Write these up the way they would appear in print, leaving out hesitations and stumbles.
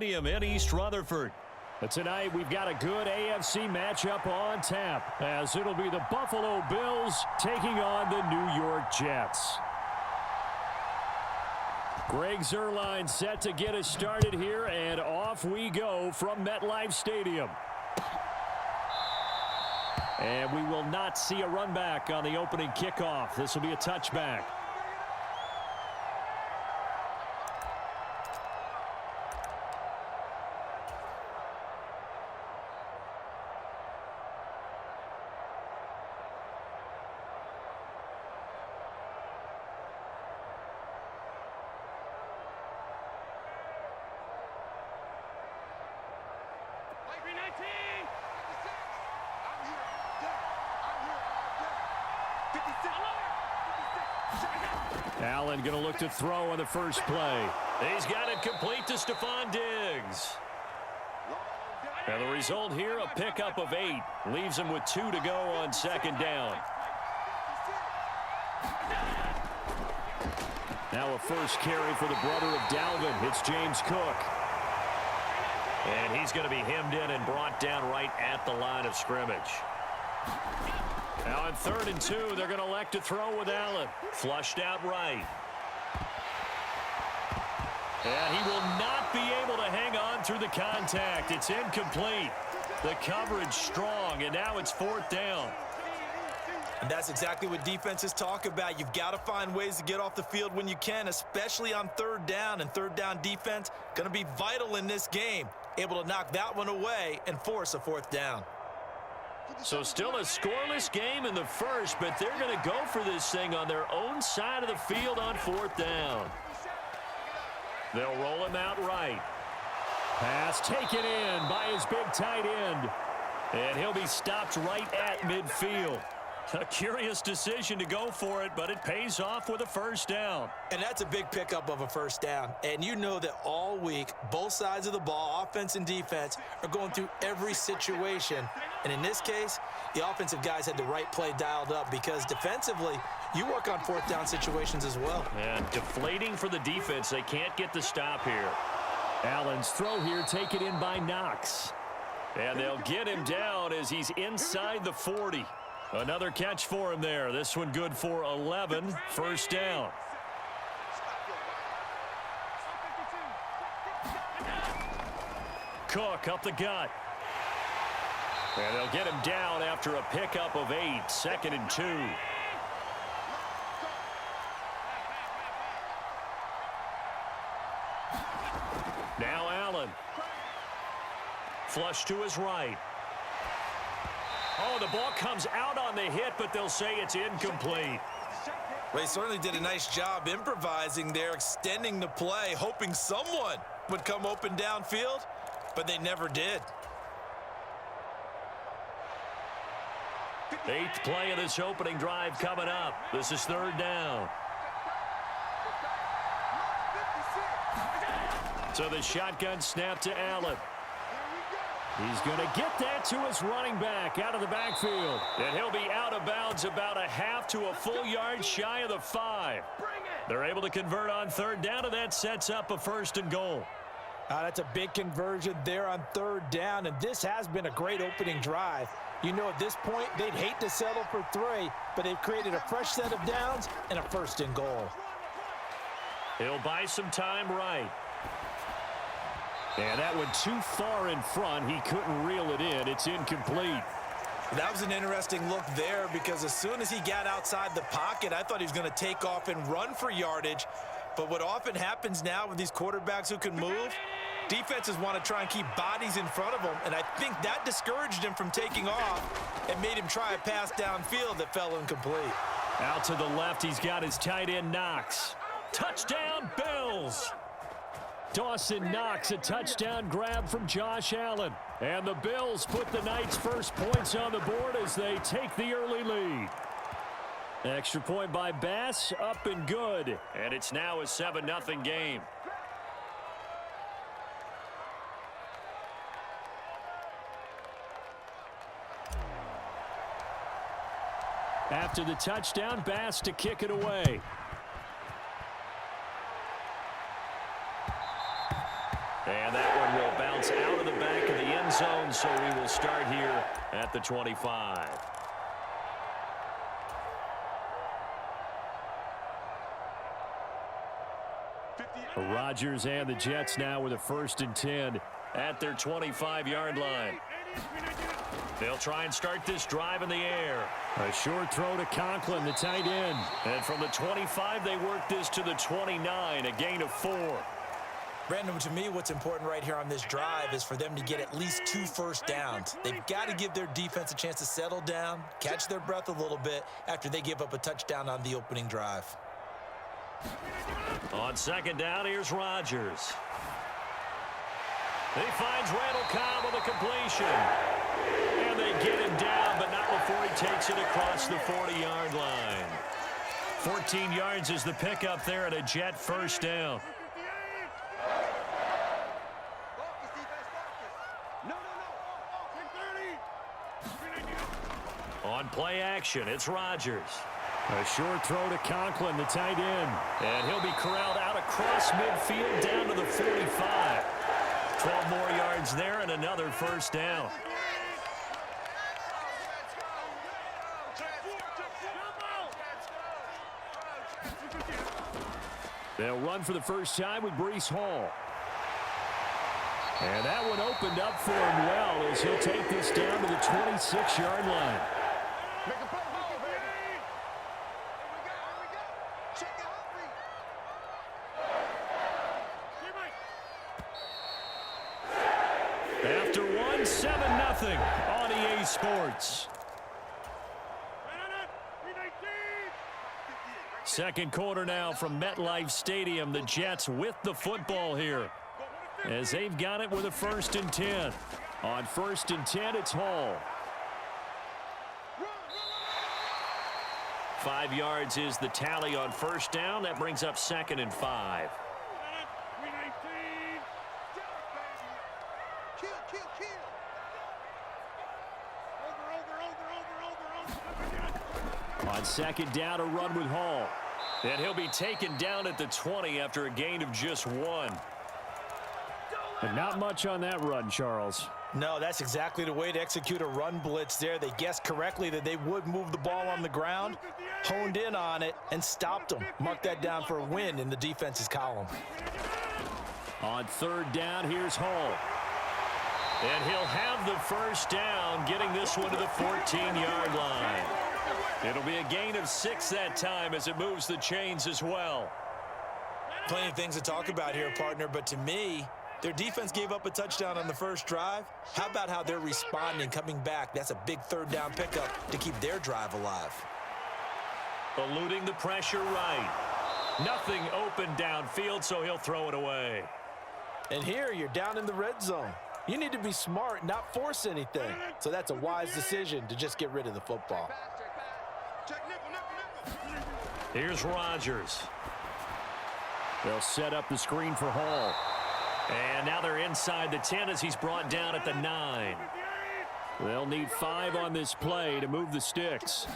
In East Rutherford. But tonight we've got a good AFC matchup on tap, as it'll be the Buffalo Bills taking on the New York Jets. Greg Zuerlein set to get us started here, and off we go from MetLife Stadium. And we will not see a run back on the opening kickoff. This will be a touchback. Allen going to look to throw on the first play. He's got it complete to Stephon Diggs. And the result here, a pickup of 8. Leaves him with 2 to go on second down. Now a first carry for the brother of Dalvin. It's James Cook. And he's going to be hemmed in and brought down right at the line of scrimmage. Now on 3rd and 2, they're going to elect to throw with Allen. Flushed out right. And he will not be able to hang on through the contact. It's incomplete. The coverage strong, and now it's 4th down. And that's exactly what defenses talk about. You've got to find ways to get off the field when you can, especially on 3rd down. And 3rd down defense going to be vital in this game. Able to knock that one away and force a 4th down. So still a scoreless game in the first, but they're going to go for this thing on their own side of the field on 4th down. They'll roll him out right. Pass taken in by his big tight end. And he'll be stopped right at midfield. A curious decision to go for it, but it pays off with a 1st down. And that's a big pickup of a 1st down. And you know that all week, both sides of the ball, offense and defense, are going through every situation. And in this case, the offensive guys had the right play dialed up, because defensively, you work on 4th down situations as well. And deflating for the defense. They can't get the stop here. Allen's throw here taken in by Knox. And they'll get him down as he's inside the 40. Another catch for him there. This one good for 11. 1st down. Cook up the gut. And they'll get him down after a pickup of 8. 2nd and 2. Now Allen. Flush to his right. Oh, the ball comes out on the hit, but they'll say it's incomplete. Well, he certainly did a nice job improvising there, extending the play, hoping someone would come open downfield, but they never did. 8th play of this opening drive coming up. This is 3rd down. So the shotgun snap to Allen. He's going to get that to his running back out of the backfield. And he'll be out of bounds about a half to a full yard shy of the 5. They're able to convert on 3rd down, and that sets up a 1st and goal. That's a big conversion there on 3rd down, and this has been a great opening drive. You know, at this point, they'd hate to settle for 3, but they've created a fresh set of downs and a 1st and goal. He'll buy some time right. And that one too far in front. He couldn't reel it in. It's incomplete. That was an interesting look there, because as soon as he got outside the pocket, I thought he was going to take off and run for yardage. But what often happens now with these quarterbacks who can move, defenses want to try and keep bodies in front of them, and I think that discouraged him from taking off and made him try a pass downfield that fell incomplete. Out to the left, he's got his tight end Knox. Touchdown, Bills! Dawson Knox, a touchdown grab from Josh Allen. And the Bills put the night's first points on the board as they take the early lead. Extra point by Bass, up and good. And it's now a 7-0 game. After the touchdown, Bass to kick it away. And that one bounce out of the back of the end zone, so we will start here at the 25. Rodgers and the Jets now with a 1st and 10 at their 25-yard line. They'll try and start this drive in the air. A short throw to Conklin, the tight end. And from the 25, they work this to the 29, a gain of 4. Brandon, to me, what's important right here on this drive is for them to get at least 2 first downs. They've got to give their defense a chance to settle down, catch their breath a little bit after they give up a touchdown on the opening drive. On 2nd down, here's Rodgers. He finds Randall Cobb with a completion. And they get him down, but not before he takes it across the 40-yard line. 14 yards is the pickup there at a Jet 1st down. On play action, it's Rodgers. A short throw to Conklin, the tight end. And he'll be corralled out across midfield down to the 45. 12 more yards there and another 1st down. They'll run for the first time with Breece Hall. And that one opened up for him well as he'll take this down to the 26-yard line. After one, 7-0 on EA Sports. Second quarter now from MetLife Stadium. The Jets with the football here as they've got it with a 1st and 10. On 1st and 10, it's Hall. 5 yards is the tally on 1st down. That brings up 2nd and 5. On 2nd down, a run with Hall. And he'll be taken down at the 20 after a gain of just 1. And not much on that run, Charles. No, that's exactly the way to execute a run blitz there. They guessed correctly that they would move the ball on the ground, honed in on it, and stopped them. Mark that down for a win in the defense's column. On 3rd down, here's Hall. And he'll have the 1st down, getting this one to the 14-yard line. It'll be a gain of 6 that time as it moves the chains as well. Plenty of things to talk about here, partner, but to me, their defense gave up a touchdown on the 1st drive. How about how they're responding, coming back? That's a big 3rd down pickup to keep their drive alive. Eluding the pressure right. Nothing open downfield, so he'll throw it away. And here you're down in the red zone. You need to be smart, not force anything. So that's a wise decision to just get rid of the football. Here's Rodgers. They'll set up the screen for Hall. And now they're inside the 10 as he's brought down at the 9. They'll need 5 on this play to move the sticks.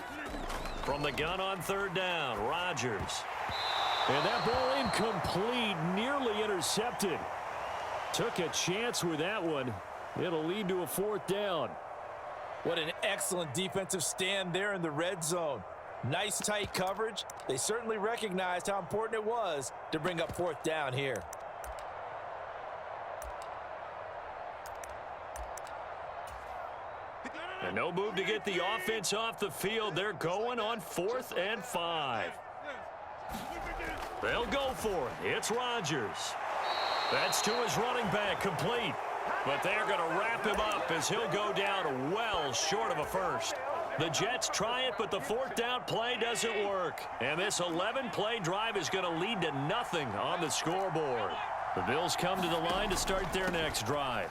From the gun on 3rd down, Rodgers. And that ball incomplete, nearly intercepted. Took a chance with that one. It'll lead to a 4th down. What an excellent defensive stand there in the red zone. Nice tight coverage. They certainly recognized how important it was to bring up 4th down here. And no move to get the offense off the field. They're going on 4th and 5. They'll go for it. It's Rodgers. That's to his running back, complete. But they're going to wrap him up as he'll go down well short of a first. The Jets try it, but the 4th down play doesn't work. And this 11-play drive is going to lead to nothing on the scoreboard. The Bills come to the line to start their next drive.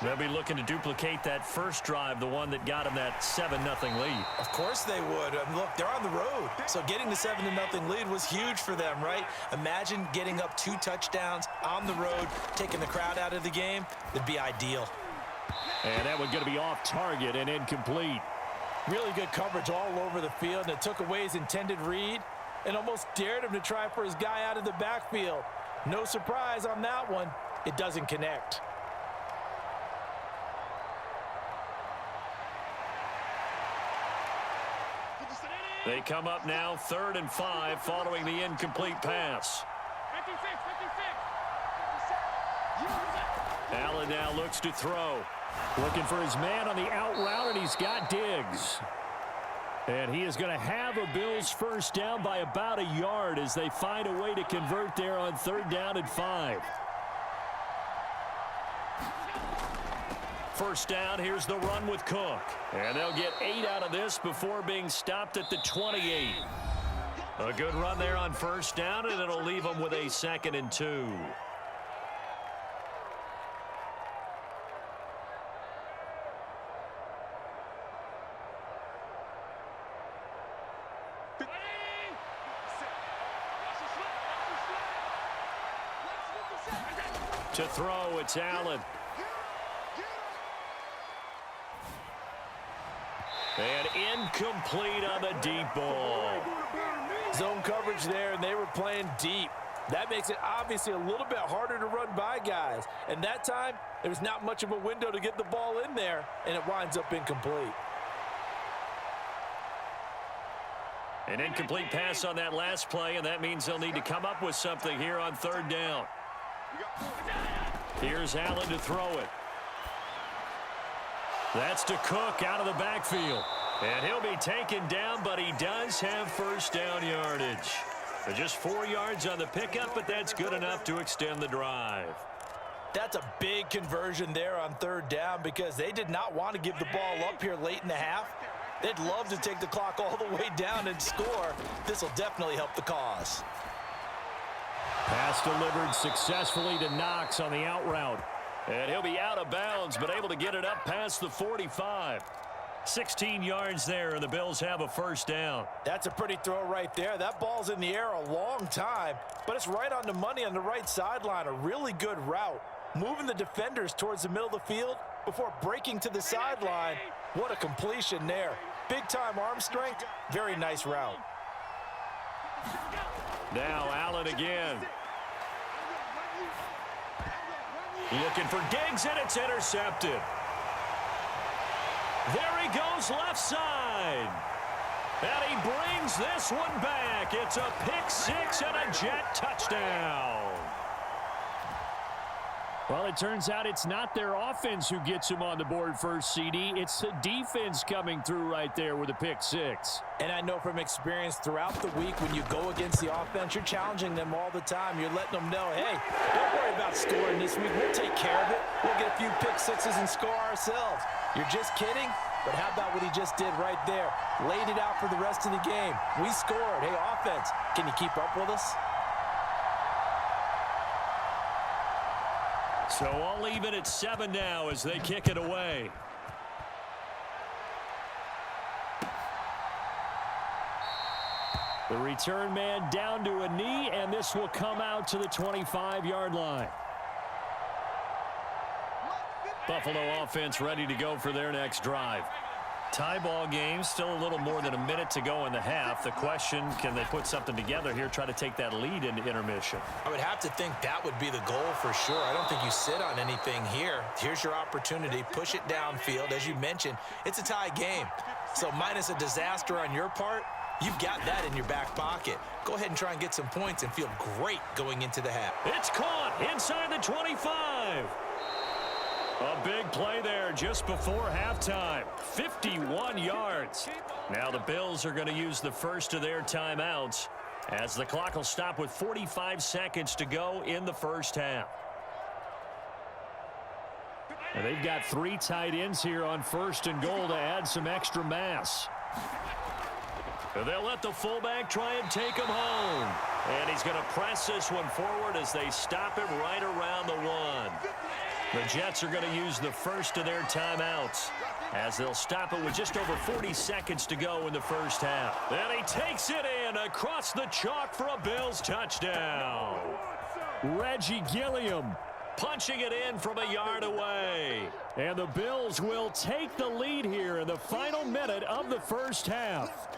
They'll be looking to duplicate that first drive, the one that got them that 7-0 lead. Of course they would. Look, they're on the road. So getting the 7-0 lead was huge for them, right? Imagine getting up 2 touchdowns on the road, taking the crowd out of the game. That'd be ideal. And that one going to be off target and incomplete. Really good coverage all over the field. And it took away his intended read and almost dared him to try for his guy out of the backfield. No surprise on that one. It doesn't connect. They come up now 3rd and 5 following the incomplete pass. 56. Allen now looks to throw. Looking for his man on the out route, and he's got Diggs. And he is going to have a Bills first down by about a yard as they find a way to convert there on 3rd down and 5. First down, here's the run with Cook. And they'll get 8 out of this before being stopped at the 28. A good run there on first down, and it'll leave them with a 2nd and 2. To throw, it's Allen. And incomplete on the deep ball. Zone coverage there, and they were playing deep. That makes it obviously a little bit harder to run by guys. And that time, there's not much of a window to get the ball in there, and it winds up incomplete. An incomplete pass on that last play, and that means they'll need to come up with something here on 3rd down. Here's Allen to throw it. That's to Cook out of the backfield. And he'll be taken down, but he does have first down yardage. Just 4 yards on the pickup, but that's good enough to extend the drive. That's a big conversion there on 3rd down because they did not want to give the ball up here late in the half. They'd love to take the clock all the way down and score. This will definitely help the cause. Pass delivered successfully to Knox on the out route. And he'll be out of bounds, but able to get it up past the 45. 16 yards there, and the Bills have a first down. That's a pretty throw right there. That ball's in the air a long time, but it's right on the money on the right sideline. A really good route. Moving the defenders towards the middle of the field before breaking to the sideline. What a completion there. Big-time arm strength. Very nice route. Now Allen again. Looking for Diggs, and it's intercepted. There he goes left side. And he brings this one back. It's a pick six and a Jet touchdown. Well, it turns out it's not their offense who gets him on the board first, CD. It's the defense coming through right there with a pick six. And I know from experience throughout the week when you go against the offense, you're challenging them all the time. You're letting them know, hey, don't worry about scoring this week. We'll take care of it. We'll get a few pick sixes and score ourselves. You're just kidding? But how about what he just did right there? Laid it out for the rest of the game. We scored. Hey, offense, can you keep up with us? So all even at 7 now as they kick it away. The return man down to a knee, and this will come out to the 25-yard line. Buffalo offense ready to go for their next drive. Tie ball game, still a little more than a minute to go in the half. The question, can they put something together here, try to take that lead into intermission? I would have to think that would be the goal for sure. I don't think you sit on anything here. Here's your opportunity. Push it downfield. As you mentioned, it's a tie game. So minus a disaster on your part, you've got that in your back pocket. Go ahead and try and get some points and feel great going into the half. It's caught inside the 25. A big play there just before halftime. 51 yards. Now the Bills are going to use the first of their timeouts as the clock will stop with 45 seconds to go in the first half. And they've got 3 tight ends here on first and goal to add some extra mass. And they'll let the fullback try and take him home. And he's going to press this one forward as they stop him right around the 1. The Jets are going to use the first of their timeouts as they'll stop it with just over 40 seconds to go in the first half. And he takes it in across the chalk for a Bills touchdown. Reggie Gilliam punching it in from a yard away. And the Bills will take the lead here in the final minute of the first half.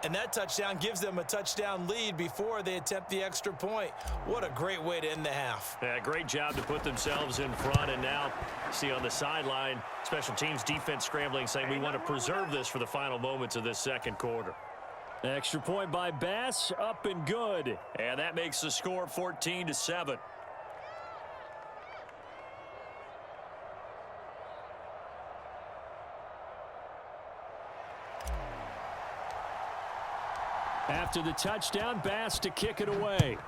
And that touchdown gives them a touchdown lead before they attempt the extra point. What a great way to end the half. Yeah, great job to put themselves in front. And now, see on the sideline, special teams defense scrambling, saying we want to preserve this for the final moments of this second quarter. Extra point by Bass, up and good. And that makes the score 14-7. After the touchdown, Bass to kick it away.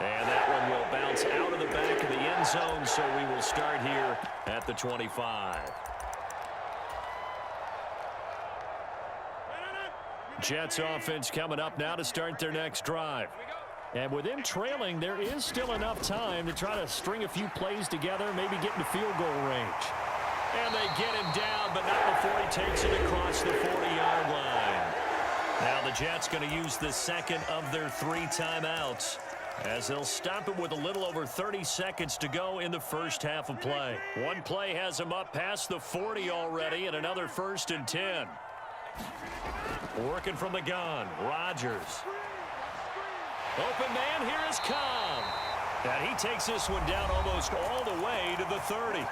And that one will bounce out of the back of the end zone, so we will start here at the 25. Jets offense coming up now to start their next drive. And with them trailing, there is still enough time to try to string a few plays together, maybe get into field goal range. And they get him down, but not before he takes it across the 40-yard line. Now the Jets going to use the second of their 3 timeouts, as they'll stop it with a little over 30 seconds to go in the first half of play. One play has them up past the 40 already, and another 1st and 10. Working from the gun, Rodgers. Open man, here is Cobb. And he takes this one down almost all the way to the 30.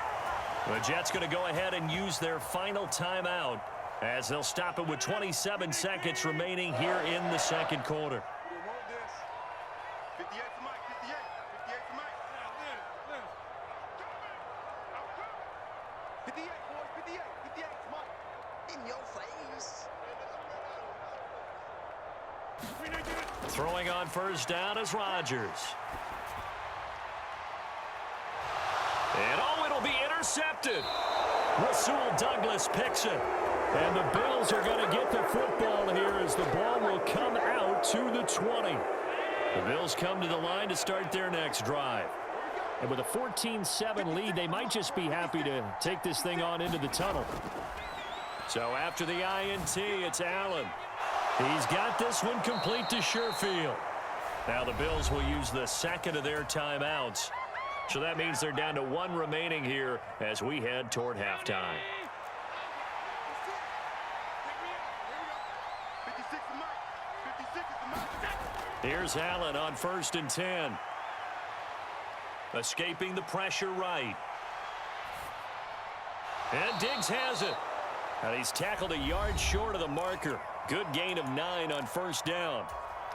The Jets going to go ahead and use their final timeout, as they'll stop it with 27 seconds remaining here in the second quarter. Throwing on first down is Rodgers. And it'll be intercepted. Rasul Douglas picks it. And the Bills are going to get the football here as the ball will come out to the 20. The Bills come to the line to start their next drive. And with a 14-7 lead, they might just be happy to take this thing on into the tunnel. So after the INT, it's Allen. He's got this one complete to Sherfield. Now the Bills will use the second of their timeouts. So that means they're down to 1 remaining here as we head toward halftime. Here's Allen on 1st and 10. Escaping the pressure right. And Diggs has it. And he's tackled a yard short of the marker. Good gain of 9 on first down.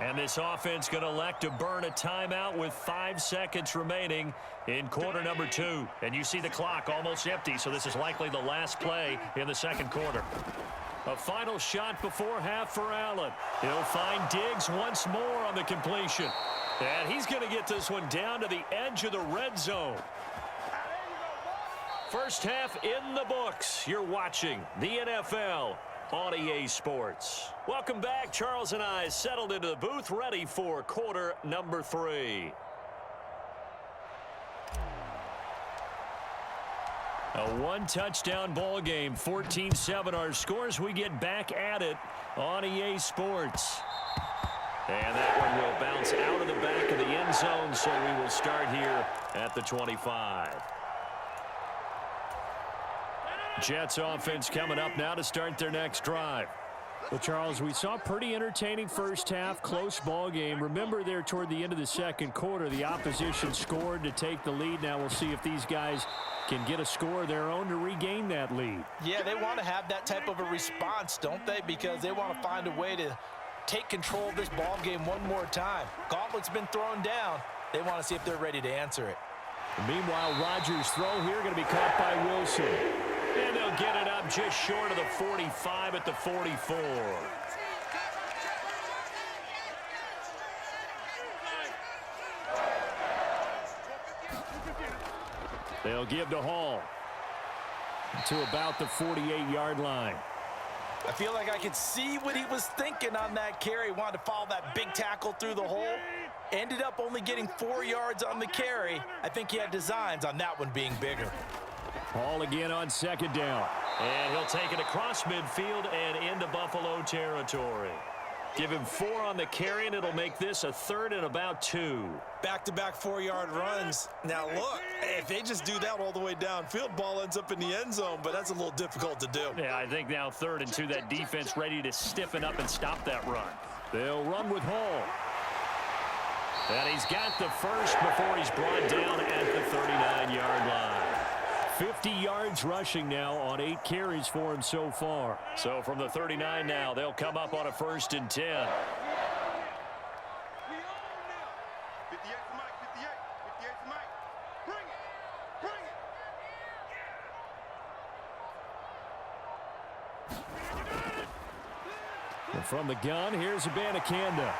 And this offense going to elect to burn a timeout with 5 seconds remaining in quarter number 2. And you see the clock almost empty, so this is likely the last play in the second quarter. A final shot before half for Allen. He'll find Diggs once more on the completion. And he's going to get this one down to the edge of the red zone. First half in the books. You're watching the NFL on EA Sports. Welcome back. Charles and I settled into the booth, ready for quarter number 3. A 1-touchdown ball game, 14-7 our scores. We get back at it on EA Sports. And that one will bounce out of the back of the end zone, so we will start here at the 25. Jets offense coming up now to start their next drive. Well, Charles, we saw pretty entertaining first half, close ball game. Remember there toward the end of the second quarter, the opposition scored to take the lead. Now we'll see if these guys can get a score of their own to regain that lead. Yeah, they want to have that type of a response, don't they? Because they want to find a way to take control of this ball game one more time. Gauntlet's been thrown down. They want to see if they're ready to answer it. Meanwhile, Rodgers' throw here going to be caught by Wilson. And they'll get it up just short of the 45 at the 44. They'll give to Hall to about the 48-yard line. I feel like I could see what he was thinking on that carry. Wanted to follow that big tackle through the hole. Ended up only getting 4 yards on the carry. I think he had designs on that one being bigger. Hall again on second down. And he'll take it across midfield and into Buffalo territory. Give him 4 on the carry, and it'll make this a 3rd and about 2. Back-to-back 4-yard runs. Now, look, if they just do that all the way downfield, ball ends up in the end zone, but that's a little difficult to do. Yeah, I think now 3rd and 2, that defense ready to stiffen up and stop that run. They'll run with Hall. And he's got the first before he's brought down at the 39-yard line. 50 yards rushing now on 8 carries for him so far. So from the 39 now, they'll come up on a 1st and 10. And from the gun, here's Abanikanda.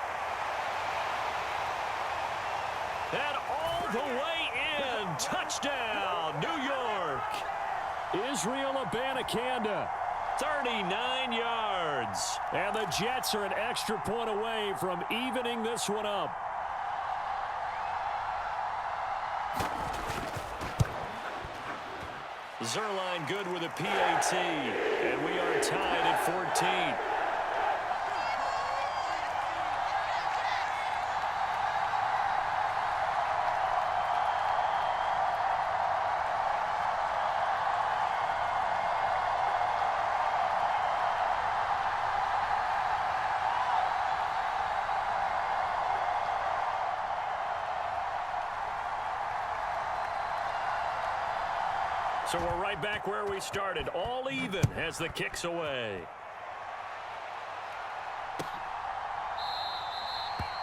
And all the way in. Touchdown, New York. Israel Abanikanda, 39 yards. And the Jets are an extra point away from evening this one up. Zerline good with a PAT. And we are tied at 14. So we're right back where we started, all even as the kick's away.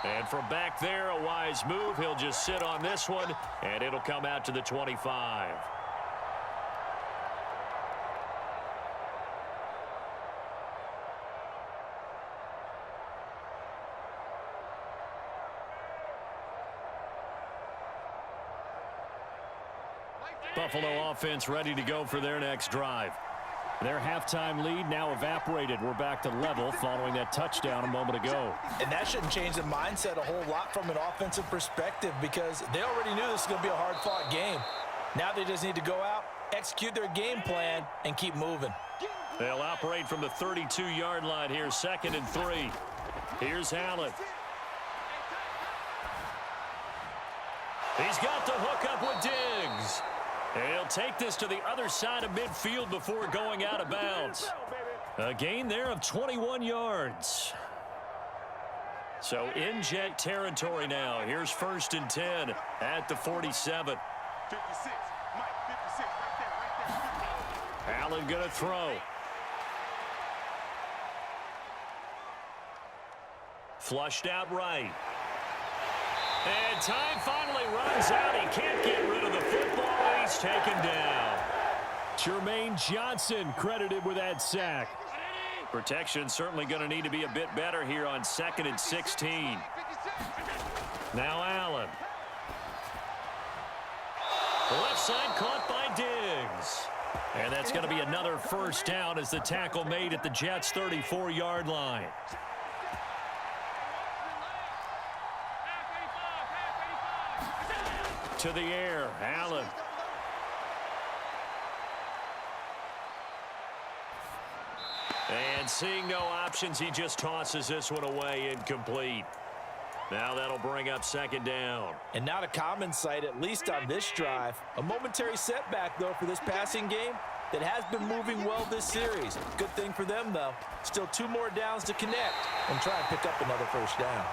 And from back there, a wise move. He'll just sit on this one, and it'll come out to the 25. Buffalo offense ready to go for their next drive. Their halftime lead now evaporated. We're back to level following that touchdown a moment ago. And that shouldn't change the mindset a whole lot from an offensive perspective because they already knew this was going to be a hard-fought game. Now they just need to go out, execute their game plan, and keep moving. They'll operate from the 32-yard line here, 2nd and 3. Here's Allen. He's got the hook up with Diggs. And he'll take this to the other side of midfield before going out of bounds. A gain there of 21 yards. So in Jet territory now. Here's 1st and 10 at the 47. 56, Mike, 56, right there. Allen going to throw. Flushed out right. And time finally runs out. He can't get rid of the football. He's taken down. Jermaine Johnson credited with that sack. Protection certainly going to need to be a bit better here on 2nd and 16. Now Allen. Left side caught by Diggs. And that's going to be another 1st down as the tackle made at the Jets' 34-yard line. To the air, Allen. And seeing no options, he just tosses this one away, incomplete. Now that'll bring up 2nd down. And not a common sight, at least on this drive. A momentary setback, though, for this passing game that has been moving well this series. Good thing for them, though. Still 2 more downs to connect and try and pick up another 1st down.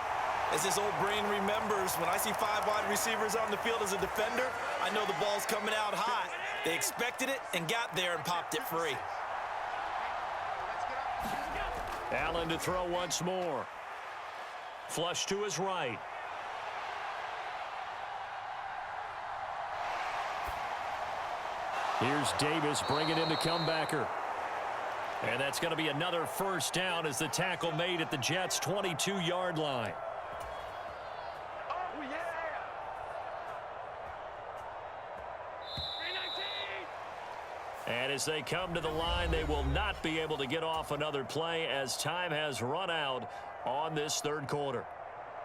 As this old brain remembers, when I see 5 wide receivers on the field as a defender, I know the ball's coming out hot. They expected it and got there and popped it free. Allen to throw once more. Flush to his right. Here's Davis bringing in the comebacker. And that's going to be another 1st down as the tackle made at the Jets' 22-yard line. And as they come to the line, they will not be able to get off another play as time has run out on this 3rd quarter.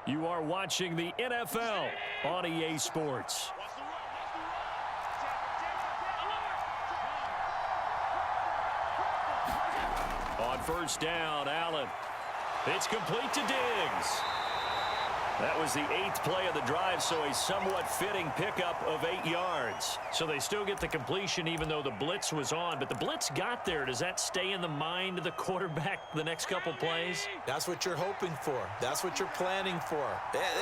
You are watching the NFL on EA Sports. On 1st down, Allen. It's complete to Diggs. That was the 8th play of the drive, so a somewhat fitting pickup of 8 yards. So they still get the completion even though the blitz was on. But the blitz got there. Does that stay in the mind of the quarterback the next couple plays? That's what you're hoping for. That's what you're planning for.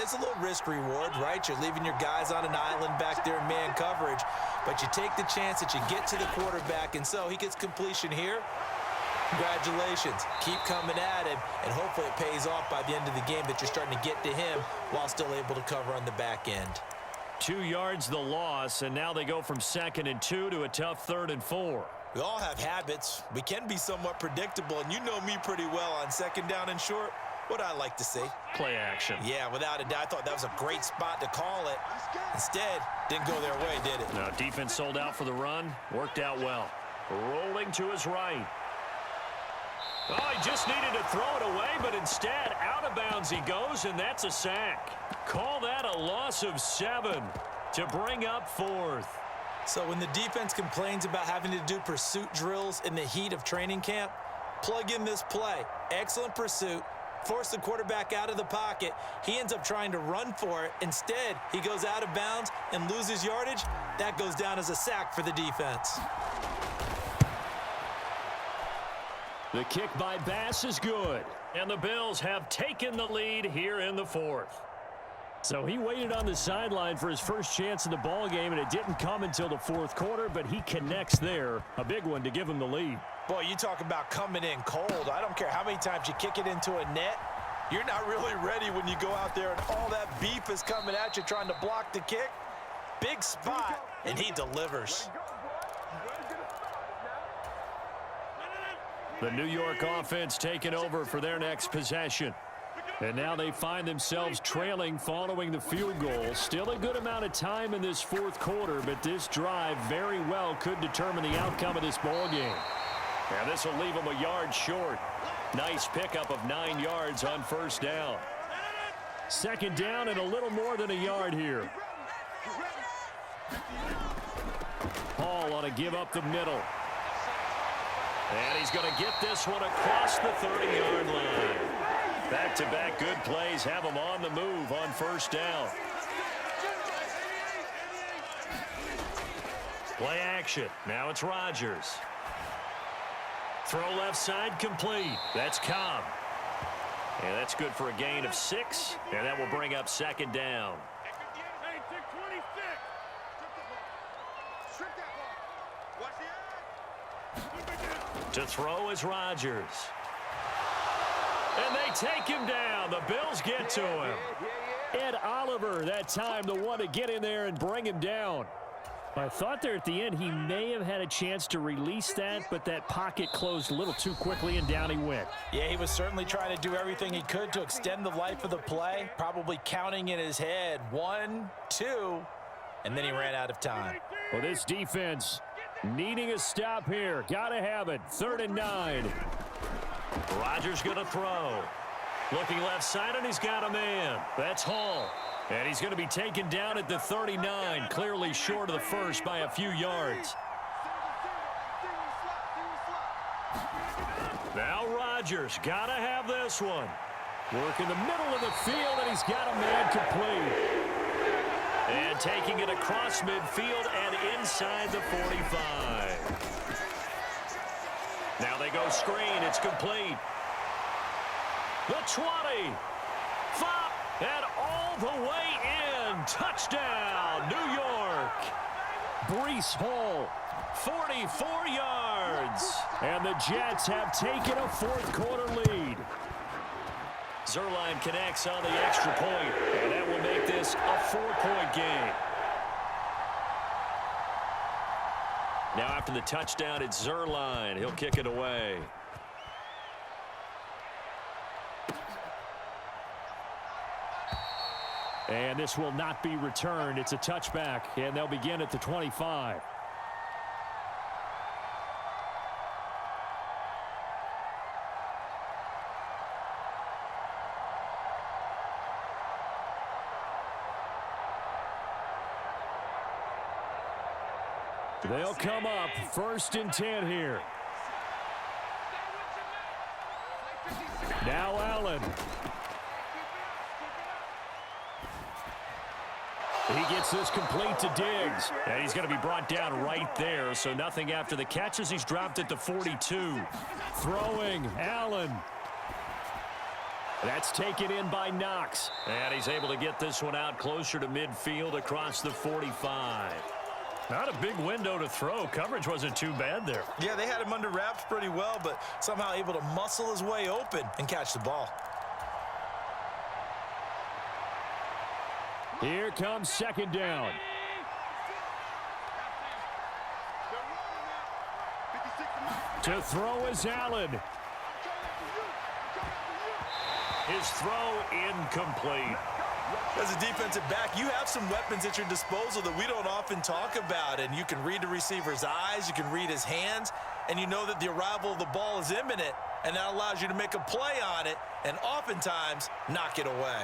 It's a little risk reward, right? You're leaving your guys on an island back there in man coverage, but you take the chance that you get to the quarterback, and so he gets completion here. Congratulations. Keep coming at him, and hopefully it pays off by the end of the game that you're starting to get to him while still able to cover on the back end. 2 yards the loss, and now they go from 2nd and 2 to a tough 3rd and 4. We all have habits. We can be somewhat predictable, and you know me pretty well on 2nd down and short. What I like to see. Play action. Yeah, without a doubt. I thought that was a great spot to call it. Instead, didn't go their way, did it? No, defense sold out for the run. Worked out well. Rolling to his right. Oh, he just needed to throw it away, but instead, out of bounds he goes, and that's a sack. Call that a loss of 7 to bring up 4th. So when the defense complains about having to do pursuit drills in the heat of training camp, plug in this play. Excellent pursuit. Force the quarterback out of the pocket. He ends up trying to run for it. Instead, he goes out of bounds and loses yardage. That goes down as a sack for the defense. The kick by Bass is good, and the Bills have taken the lead here in the 4th. So he waited on the sideline for his first chance in the ball game, and it didn't come until the 4th quarter, but he connects there. A big one to give him the lead. Boy, you talk about coming in cold. I don't care how many times you kick it into a net. You're not really ready when you go out there and all that beef is coming at you trying to block the kick. Big spot, and he delivers. The New York offense taking over for their next possession. And now they find themselves trailing following the field goal. Still a good amount of time in this 4th quarter, but this drive very well could determine the outcome of this ball game. And this will leave them a yard short. Nice pickup of 9 yards on 1st down. 2nd down and a little more than a yard here. Hall on a give up the middle. And he's going to get this one across the 30-yard line. Back-to-back good plays have him on the move on 1st down. Play action. Now it's Rodgers. Throw left side complete. That's Cobb. And that's good for a gain of 6. And that will bring up 2nd down. To throw is Rodgers. And they take him down. The Bills get to him. Ed Oliver, that time, the one to get in there and bring him down. I thought there at the end he may have had a chance to release that, but that pocket closed a little too quickly, and down he went. Yeah, he was certainly trying to do everything he could to extend the life of the play, probably counting in his head 1, 2, and then he ran out of time. Well, this defense needing a stop here. Got to have it. 3rd and 9. Rodgers going to throw. Looking left side, and he's got a man. That's Hall. And he's going to be taken down at the 39, clearly short of the first by a few yards. Now Rodgers got to have this one. Work in the middle of the field, and he's got a man complete. And taking it across midfield and inside the 45. Now they go screen. It's complete. The 20. 5. And all the way in. Touchdown, New York. Breece Hall, 44 yards. And the Jets have taken a 4th quarter lead. Zuerlein connects on the extra point, and that will make this a 4-point game. Now after the touchdown, it's Zuerlein. He'll kick it away. And this will not be returned. It's a touchback, and they'll begin at the 25. They'll come up 1st and 10 here. Now Allen. He gets this complete to Diggs. And he's going to be brought down right there. So nothing after the catches. He's dropped at the 42. Throwing, Allen. That's taken in by Knox. And he's able to get this one out closer to midfield across the 45. Not a big window to throw. Coverage wasn't too bad there. Yeah, they had him under wraps pretty well, but somehow able to muscle his way open and catch the ball. Here comes second down. To throw is Allen. His throw incomplete. As a defensive back, you have some weapons at your disposal that we don't often talk about, and you can read the receiver's eyes, you can read his hands, and you know that the arrival of the ball is imminent, and that allows you to make a play on it and oftentimes knock it away.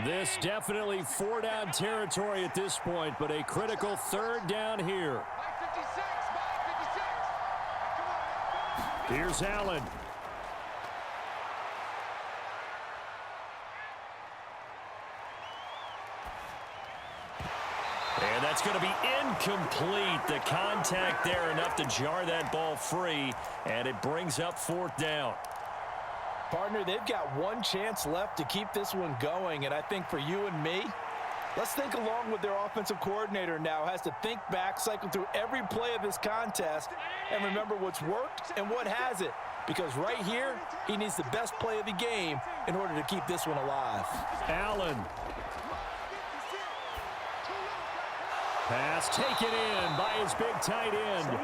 This definitely four-down territory at this point, but a critical third down here. Here's Allen. And that's going to be incomplete. The contact there enough to jar that ball free, and it brings up fourth down. Partner, they've got one chance left to keep this one going, and I think for you and me, let's think along with their offensive coordinator now. Has to think back, cycle through every play of this contest, and remember what's worked and what hasn't. Because right here, he needs the best play of the game in order to keep this one alive. Allen. Pass taken in by his big tight end.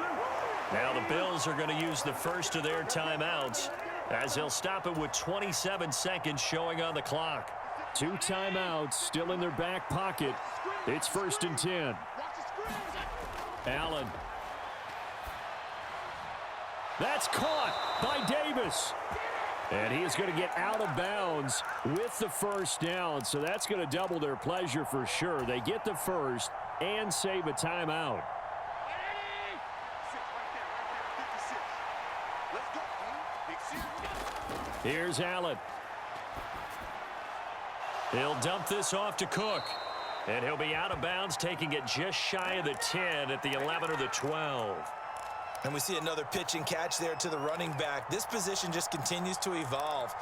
Now the Bills are going to use the first of their timeouts as they'll stop it with 27 seconds showing on the clock. 2 timeouts still in their back pocket. It's 1st and 10. Allen. That's caught by Davis. And he is going to get out of bounds with the first down. So that's going to double their pleasure for sure. They get the first and save a timeout. Here's Allen. He'll dump this off to Cook. And he'll be out of bounds, taking it just shy of the 10 at the 11 or the 12. And we see another pitch and catch there to the running back. This position just continues to evolve.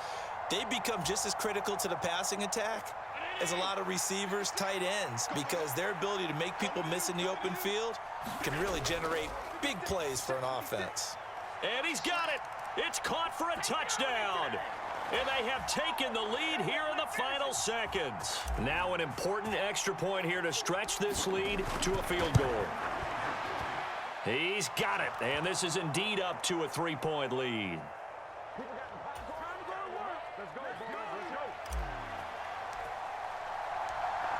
They become just as critical to the passing attack as a lot of receivers, tight ends, because their ability to make people miss in the open field can really generate big plays for an offense. And he's got it. It's caught for a touchdown. And they have taken the lead here in the final seconds. Now an important extra point here to stretch this lead to a field goal. He's got it. And this is indeed up to a 3-point lead.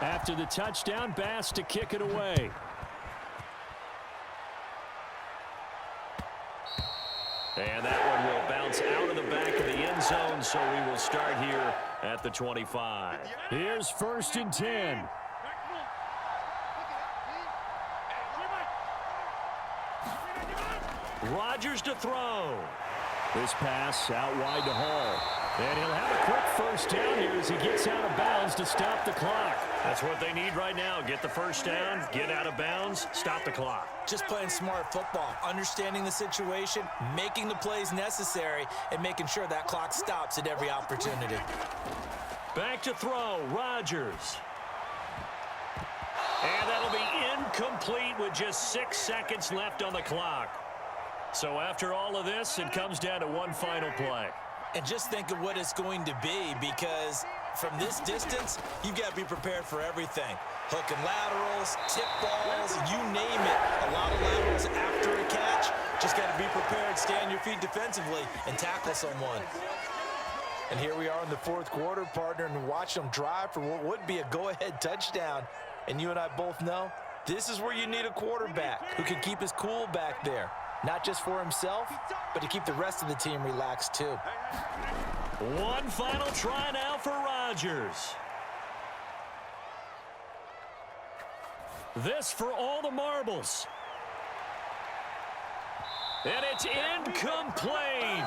After the touchdown, Bass to kick it away. And that one will bounce out of the back of the end zone, so we will start here at the 25. Here's 1st and 10. Rodgers to throw. This pass out wide to Hall. And he'll have a quick first down here as he gets out of bounds to stop the clock. That's what they need right now. Get the first down, get out of bounds, stop the clock. Just playing smart football, understanding the situation, making the plays necessary, and making sure that clock stops at every opportunity. Back to throw, Rodgers. And that'll be incomplete with just 6 seconds left on the clock. So after all of this, it comes down to one final play. And just think of what it's going to be, because from this distance, you've got to be prepared for everything. Hook and laterals, tip balls, you name it. A lot of laterals after a catch. Just got to be prepared, stay on your feet defensively, and tackle someone. And here we are in the 4th quarter, partner, and watch them drive for what would be a go-ahead touchdown. And you and I both know this is where you need a quarterback who can keep his cool back there. Not just for himself, but to keep the rest of the team relaxed too. One final try now for Rodgers. This for all the marbles. And it's incomplete.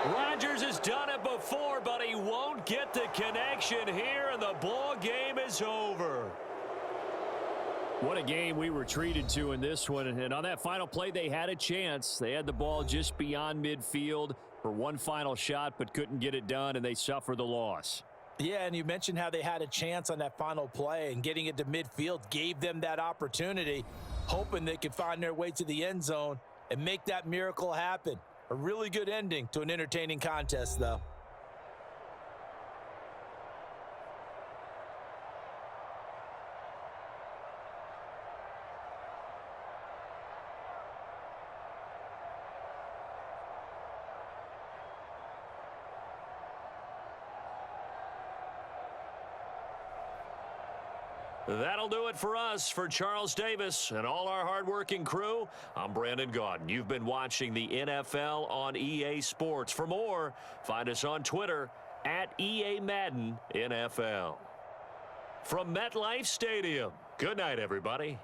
Rodgers has done it before, but he won't get the connection here, and the ball game is over. What a game we were treated to in this one. And on that final play, they had a chance. They had the ball just beyond midfield for one final shot, but couldn't get it done, and they suffer the loss. Yeah, and you mentioned how they had a chance on that final play, and getting it to midfield gave them that opportunity, hoping they could find their way to the end zone and make that miracle happen. A really good ending to an entertaining contest, though. That'll do it for us. For Charles Davis and all our hardworking crew, I'm Brandon Gaudin. You've been watching the NFL on EA Sports. For more, find us on Twitter at EA Madden NFL. From MetLife Stadium, good night, everybody.